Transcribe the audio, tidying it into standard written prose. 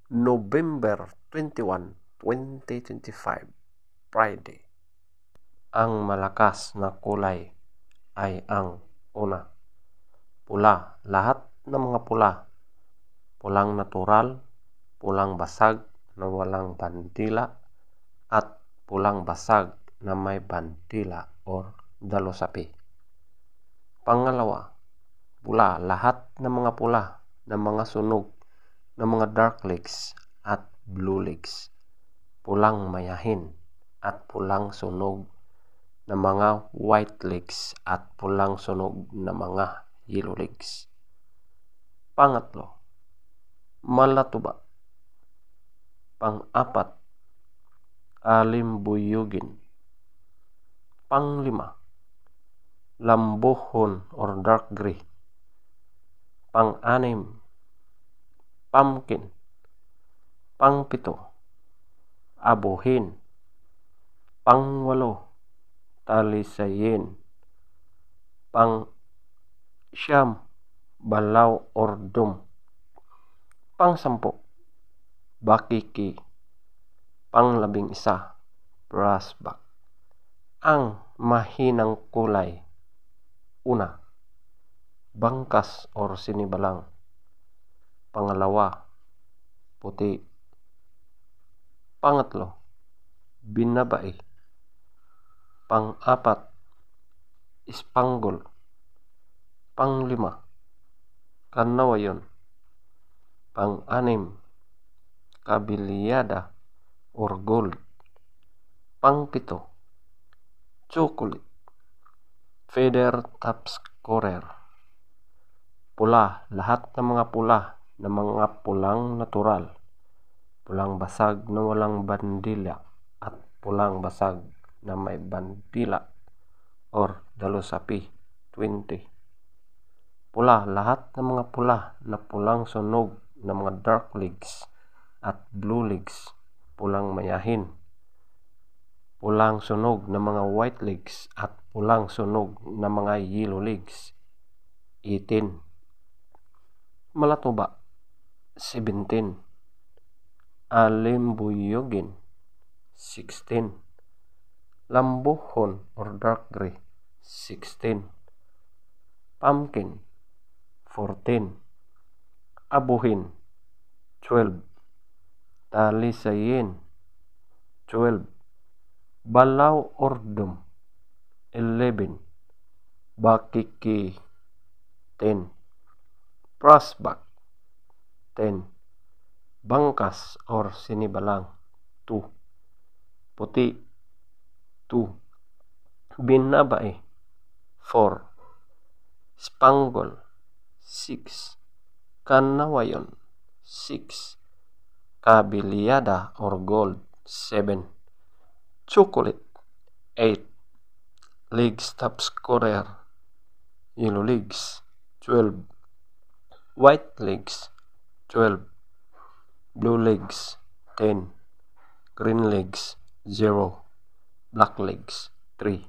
November 21, 2025, Friday. Ang malakas na kulay ay ang una, pula. Lahat ng mga pula, pulang natural, pulang basag na walang bandila, at pulang basag na may bandila or dalosapi. Pangalawa, pula. Lahat ng mga pula ng mga sunog ng mga dark legs at blue legs, pulang mayahin at pulang sunog ng mga white legs at pulang sunog ng mga yellow legs. Pangatlo, malatuba. Pang-apat, alimbuyugin. Panglima, lambuhon or dark gray. Pang-anim, pumpkin. Pang-pito, abuhin. Pang-walo, talisayin. Pang-siyam, balaw or dum. Pang-sampo, bakiki. Pang-11, brassback. Ang mahinang kulay: una, bangkas or sinibalang. Pangalawa, puti. Pangatlo, binabai. Pang-apat, spangle. Panglima, kanawayon. Pang-anim, kabilyada or gold. Pang-pito, chocolate. Feather top scorer. Pula. Lahat ng mga pula ng mga pulang natural, pulang basag na walang bandila, at pulang basag na may bandila or dalosapi, 20. Pula. Lahat ng mga pula na pulang sunog ng mga dark legs at blue legs, pulang mayahin, pulang sunog ng mga white legs at pulang sunog ng mga yellow legs, 18. Malatuba, 17. Alimbuyugin, 16. Lambuhon or dark gray, 16. Pumpkin, 14. Abuhin, 12. Talisayin, 12. Balaw or dum, 11. Bakiki, 10. Brassback, 10. Bangkas or sinibalang, 2. Puti, 2. Binabai, 4. Spangle, 6. Kanawayon, 6. Kabilyada or gold, 7. Chocolate, 8. Legs top scorer, yellow legs, 12. White legs, 12. Blue legs, 10. Green legs, 0. Black legs, 3.